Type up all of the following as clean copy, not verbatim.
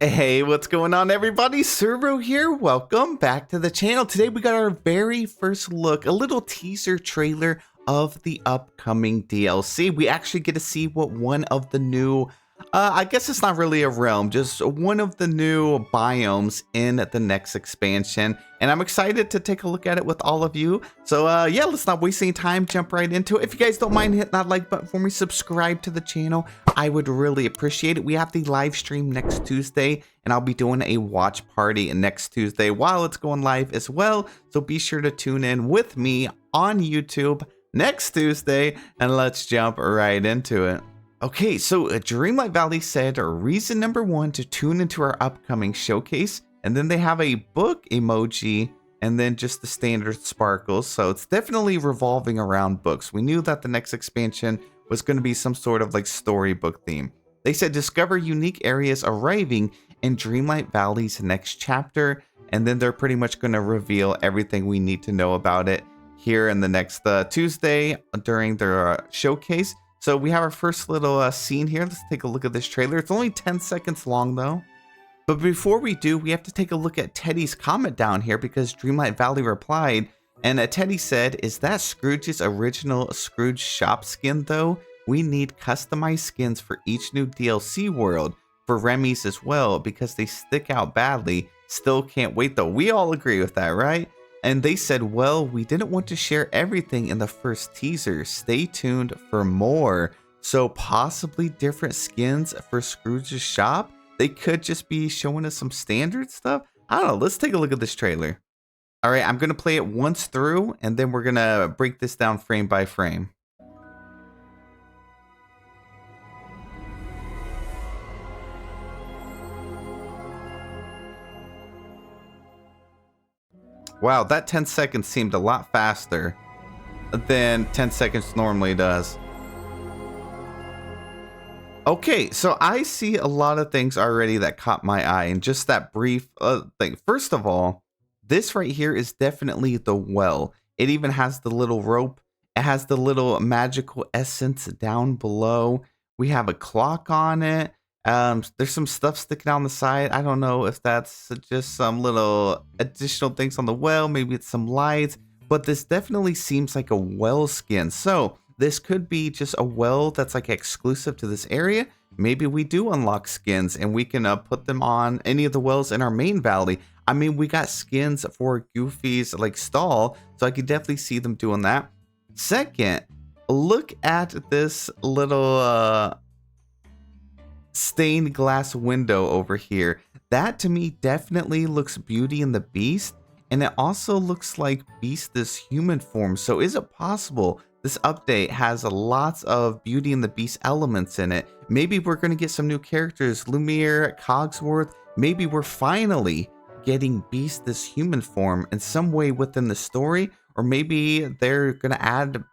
Hey, what's going on everybody? Servo here. Welcome back to the channel. Today we got our very first look, a little teaser trailer of the upcoming DLC. We actually get to see what one of the new, I guess it's not really a realm, just one of the new biomes in the next expansion. And I'm excited to take a look at it with all of you. So yeah, let's not waste any time, jump right into it. If you guys don't mind hitting that like button for me, subscribe to the channel. I would really appreciate it. We have the live stream next Tuesday, and I'll be doing a watch party next Tuesday while it's going live as well. So be sure to tune in with me on YouTube next Tuesday, and let's jump right into it. Okay, so Dreamlight Valley said reason number one to tune into our upcoming showcase, and then they have a book emoji and then just the standard sparkles. So it's definitely revolving around books. We knew that the next expansion was going to be some sort of like storybook theme. They said discover unique areas arriving in Dreamlight Valley's next chapter, and then they're pretty much going to reveal everything we need to know about it here in the next Tuesday during their showcase. So we have our first little scene here. Let's take a look at this trailer. It's only 10 seconds long though. But before we do, we have to take a look at Teddy's comment down here because Dreamlight Valley replied, and Teddy said, is that Scrooge's original Scrooge shop skin though? We need customized skins for each new DLC world, for Remy's as well, because they stick out badly. Still can't wait though. We all agree with that, right? And they said, well, we didn't want to share everything in the first teaser. Stay tuned for more. So possibly different skins for Scrooge's shop? They could just be showing us some standard stuff? I don't know. Let's take a look at this trailer. All right, I'm going to play it once through, and then we're going to break this down frame by frame. Wow, that 10 seconds seemed a lot faster than 10 seconds normally does. Okay, so I see a lot of things already that caught my eye in just that brief thing. First of all, this right here is definitely the well. It even has the little rope. It has the little magical essence down below. We have a clock on it. There's some stuff sticking out on the side. I don't know if that's just some little additional things on the well. Maybe it's some lights, but this definitely seems like a well skin. So this could be just a well that's like exclusive to this area. Maybe we do unlock skins and we can put them on any of the wells in our main valley. I mean, we got skins for Goofy's like stall, so I could definitely see them doing that. Second, look at this little stained glass window over here. That to me definitely looks Beauty and the Beast, and it also looks like Beast is human form. So is it possible this update has lots of Beauty and the Beast elements in it? Maybe we're going to get some new characters, Lumiere, Cogsworth. Maybe we're finally getting Beast this human form in some way within the story, or maybe they're going to add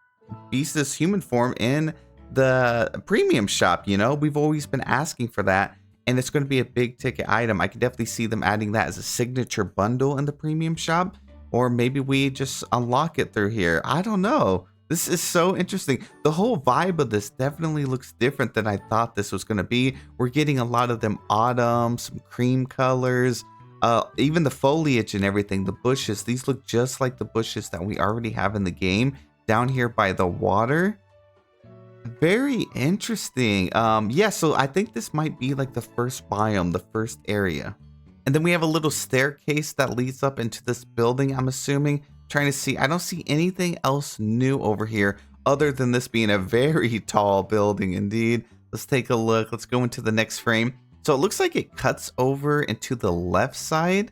Beast this human form in the premium shop. You know, we've always been asking for that, and it's going to be a big ticket item. I can definitely see them adding that as a signature bundle in the premium shop, or maybe we just unlock it through here. I don't know. This is so interesting. The whole vibe of this definitely looks different than I thought this was going to be. We're getting a lot of them autumn, some cream colors, even the foliage and everything, the bushes. These look just like the bushes that we already have in the game down here by the water. Very interesting. Yeah, so I think this might be like the first biome, the first area. And then we have a little staircase that leads up into this building, I'm assuming. Trying to see, I don't see anything else new over here other than this being a very tall building indeed. Let's take a look. Let's go into the next frame. So it looks like it cuts over into the left side.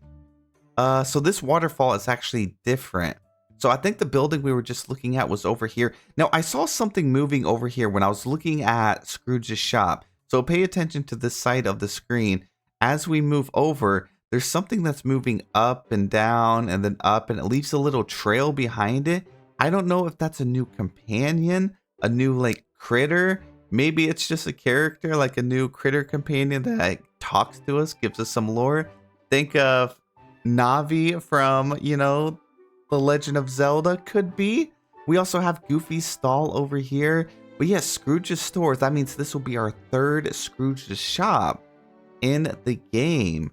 So this waterfall is actually different. So I think the building we were just looking at was over here. Now, I saw something moving over here when I was looking at Scrooge's shop. So pay attention to this side of the screen. As we move over, there's something that's moving up and down and then up, and it leaves a little trail behind it. I don't know if that's a new companion, a new like critter. Maybe it's just a character, like a new critter companion that like, talks to us, gives us some lore. Think of Navi from, you know, The Legend of Zelda could be. We also have Goofy's stall over here. But yes, Scrooge's store. That means this will be our third Scrooge's shop. in the game.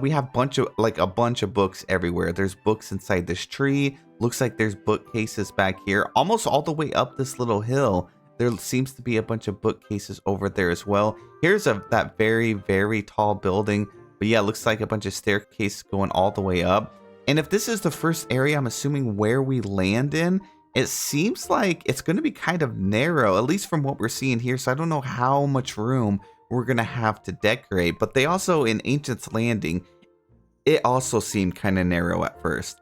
We have a bunch of books everywhere. There's books inside this tree. Looks like there's bookcases back here, almost all the way up this little hill. There seems to be a bunch of bookcases over there as well. Here's that very, very tall building. But yeah, it looks like a bunch of staircases going all the way up. And if this is the first area, I'm assuming where we land in, it seems like it's going to be kind of narrow, at least from what we're seeing here. So I don't know how much room we're going to have to decorate. But they also, in Ancient's Landing, it also seemed kind of narrow at first.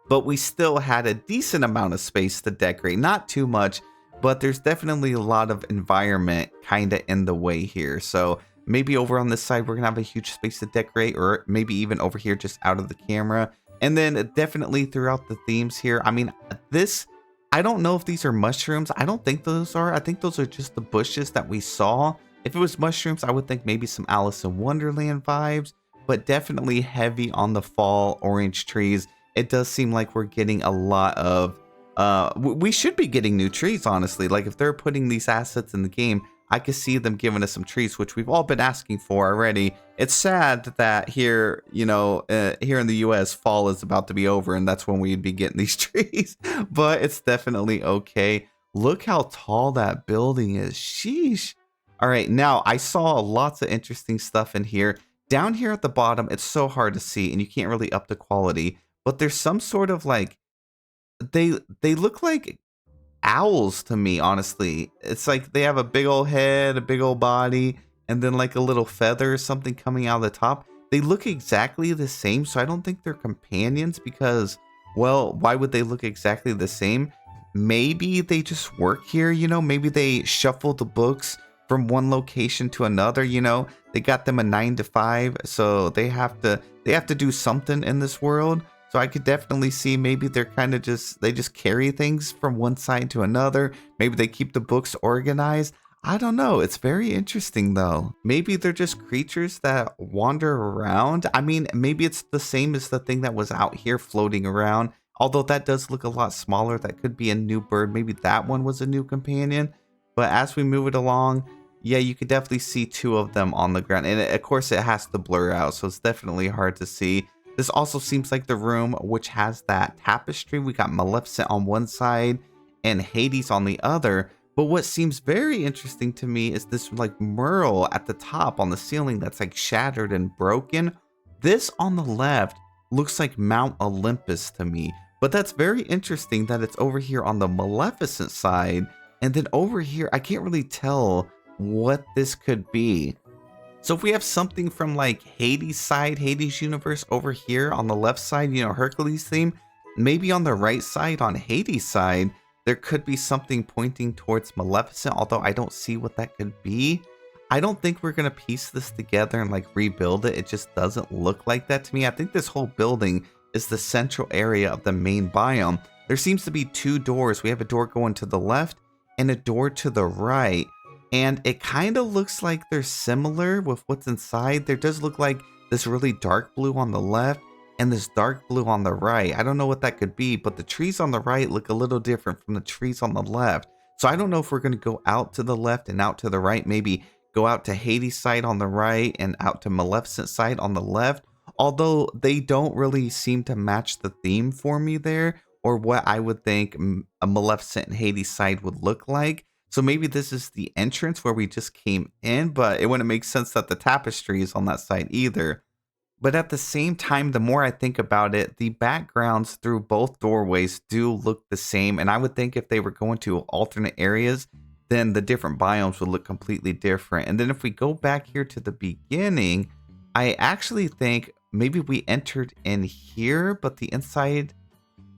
But we still had a decent amount of space to decorate. Not too much, but there's definitely a lot of environment kind of in the way here. So maybe over on this side, we're going to have a huge space to decorate, or maybe even over here just out of the camera. And then definitely throughout the themes here. I mean, I don't know if these are mushrooms. I don't think those are. I think those are just the bushes that we saw. If it was mushrooms, I would think maybe some Alice in Wonderland vibes, but definitely heavy on the fall orange trees. It does seem like we're getting a lot of, we should be getting new trees, honestly. Like if they're putting these assets in the game, I could see them giving us some trees, which we've all been asking for already. It's sad that here, here in the US, fall is about to be over, and that's when we'd be getting these trees. But it's definitely okay. Look how tall that building is. Sheesh. All right, now I saw lots of interesting stuff in here. Down here at the bottom, it's so hard to see, and you can't really up the quality. But there's some sort of like, they look like owls to me, honestly. It's like they have a big old head, a big old body, and then like a little feather or something coming out of the top. They look exactly the same, so I don't think they're companions because, well, why would they look exactly the same? Maybe they just work here, maybe they shuffle the books from one location to another, they got them a 9 to 5, so they have to do something in this world. So I could definitely see maybe they're kind of they just carry things from one side to another. Maybe they keep the books organized. I don't know. It's very interesting though. Maybe they're just creatures that wander around. I mean, maybe it's the same as the thing that was out here floating around. Although that does look a lot smaller. That could be a new bird. Maybe that one was a new companion. But as we move it along, yeah, you could definitely see two of them on the ground. And of course it has to blur out, so it's definitely hard to see. This also seems like the room which has that tapestry. We got Maleficent on one side and Hades on the other. But what seems very interesting to me is this like mural at the top on the ceiling that's like shattered and broken. This on the left looks like Mount Olympus to me. But that's very interesting that it's over here on the Maleficent side. And then over here, I can't really tell what this could be. So if we have something from like Hades side, Hades universe over here on the left side, Hercules theme, maybe on the right side on Hades side, there could be something pointing towards Maleficent, although I don't see what that could be. I don't think we're going to piece this together and like rebuild it. It just doesn't look like that to me. I think this whole building is the central area of the main biome. There seems to be two doors. We have a door going to the left and a door to the right. And it kind of looks like they're similar with what's inside. There does look like this really dark blue on the left and this dark blue on the right. I don't know what that could be, but the trees on the right look a little different from the trees on the left. So I don't know if we're going to go out to the left and out to the right. Maybe go out to Hades side on the right and out to Maleficent side on the left. Although they don't really seem to match the theme for me there, or what I would think a Maleficent and Hades side would look like. So maybe this is the entrance where we just came in, but it wouldn't make sense that the tapestry is on that side either. But at the same time, the more I think about it, the backgrounds through both doorways do look the same. And I would think if they were going to alternate areas, then the different biomes would look completely different. And then if we go back here to the beginning, I actually think maybe we entered in here, but the inside,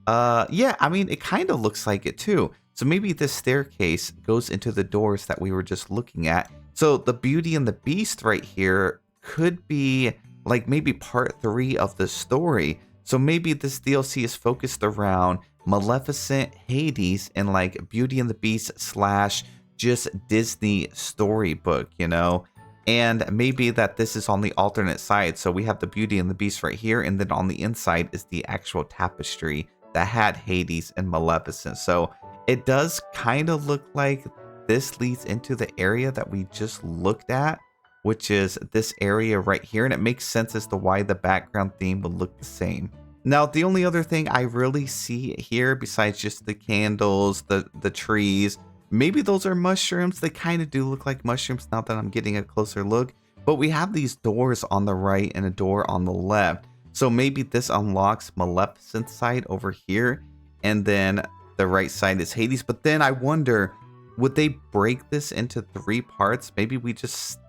yeah, I mean, it kind of looks like it too. So maybe this staircase goes into the doors that we were just looking at. So the Beauty and the Beast right here could be like maybe part 3 of the story. So maybe this DLC is focused around Maleficent, Hades, and like Beauty and the Beast / just Disney storybook, And maybe that this is on the alternate side. So we have the Beauty and the Beast right here. And then on the inside is the actual tapestry that had Hades and Maleficent. So it does kind of look like this leads into the area that we just looked at. which is this area right here, and it makes sense as to why the background theme would look the same. Now, the only other thing I really see here, besides just the candles, the trees, maybe those are mushrooms. They kind of do look like mushrooms now that I'm getting a closer look. But we have these doors on the right and a door on the left. So maybe this unlocks Maleficent's side over here, and then the right side is Hades. But then I wonder, would they break this into 3 parts? Maybe we just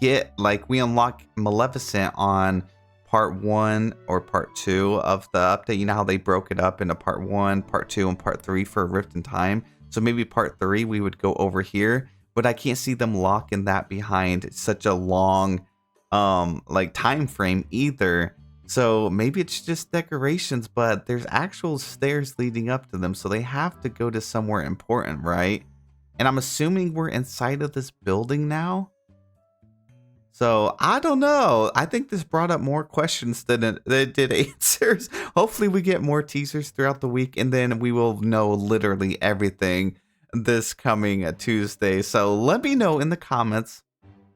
get, like, we unlock Maleficent on part 1 or part 2 of the update. You know how they broke it up into part 1, part 2, and part 3 for a Rift in Time? So maybe part 3 we would go over here, but I can't see them locking that behind such a long like time frame either. So maybe it's just decorations, but there's actual stairs leading up to them, so they have to go to somewhere important, right? And I'm assuming we're inside of this building now. So I don't know. I think this brought up more questions than it did answers. Hopefully we get more teasers throughout the week, and then we will know literally everything this coming Tuesday. So let me know in the comments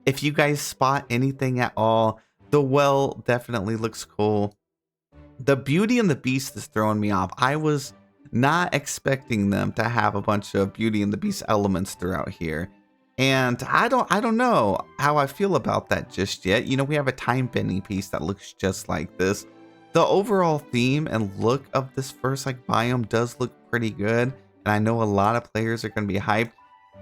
if you guys spot anything at all. The well definitely looks cool. The Beauty and the Beast is throwing me off. I was not expecting them to have a bunch of Beauty and the Beast elements throughout here. And I don't know how I feel about that just yet. You know, we have a time bending piece that looks just like this. The overall theme and look of this first like biome does look pretty good, and I know a lot of players are going to be hyped.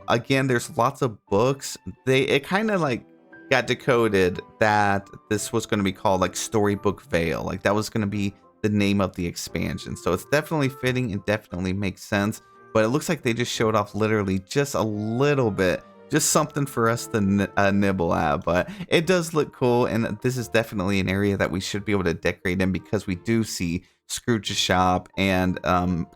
Again, there's lots of books. It kind of like got decoded that this was going to be called like Storybook Vale. Like that was going to be the name of the expansion. So it's definitely fitting and definitely makes sense. But it looks like they just showed off literally just a little bit. Just something for us to nibble at, but it does look cool, and this is definitely an area that we should be able to decorate in because we do see Scrooge's shop and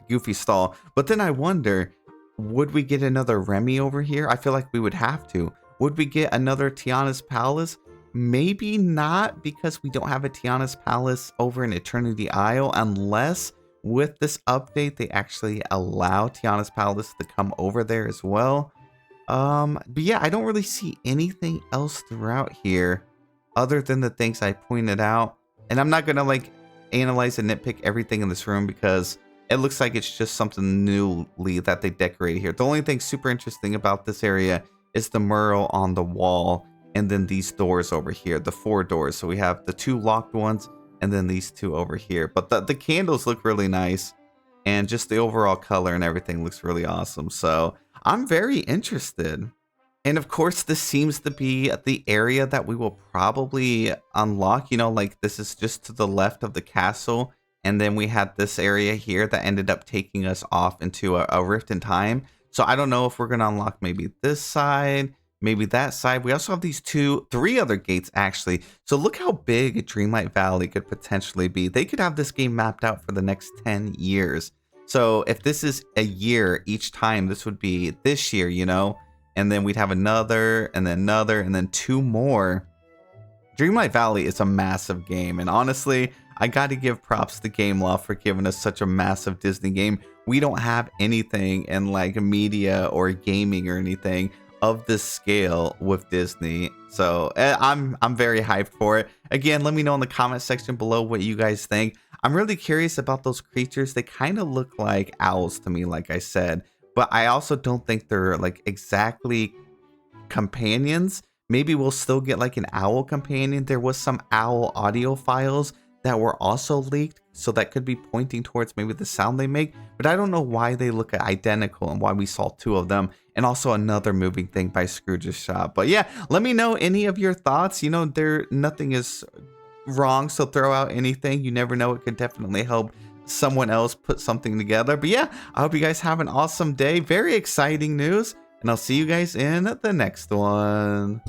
Goofy's stall. But then I wonder, would we get another Remy over here? I feel like we would have to. Would we get another Tiana's Palace? Maybe not, because we don't have a Tiana's Palace over in Eternity Isle, unless with this update they actually allow Tiana's Palace to come over there as well. But yeah, I don't really see anything else throughout here other than the things I pointed out. And I'm not gonna like analyze and nitpick everything in this room because it looks like it's just something newly that they decorated here. The only thing super interesting about this area is the mural on the wall, and then these doors over here, the 4 doors. So we have the 2 locked ones and then these 2 over here. But the candles look really nice, and just the overall color and everything looks really awesome. So I'm very interested. And of course, this seems to be the area that we will probably unlock. You know, like this is just to the left of the castle. And then we had this area here that ended up taking us off into a rift in time. So I don't know if we're going to unlock maybe this side, maybe that side. We also have these 3 other gates actually. So look how big Dreamlight Valley could potentially be. They could have this game mapped out for the next 10 years. So if this is a year each time, this would be this year, you know, and then we'd have another and then another and then 2 more. Dreamlight Valley is a massive game, and honestly, I got to give props to Gameloft for giving us such a massive Disney game. We don't have anything in like media or gaming or anything of this scale with Disney. So I'm very hyped for it. Again, let me know in the comment section below what you guys think. I'm really curious about those creatures. They kind of look like owls to me, like I said, but I also don't think they're like exactly companions. Maybe we'll still get like an owl companion. There was some owl audio files that were also leaked, so that could be pointing towards maybe the sound they make, but I don't know why they look identical and why we saw 2 of them, and also another moving thing by Scrooge's shop. But yeah, let me know any of your thoughts. You know, nothing is wrong, so throw out anything. You never know, it could definitely help someone else put something together. But yeah, I hope you guys have an awesome day. Very exciting news, and I'll see you guys in the next one.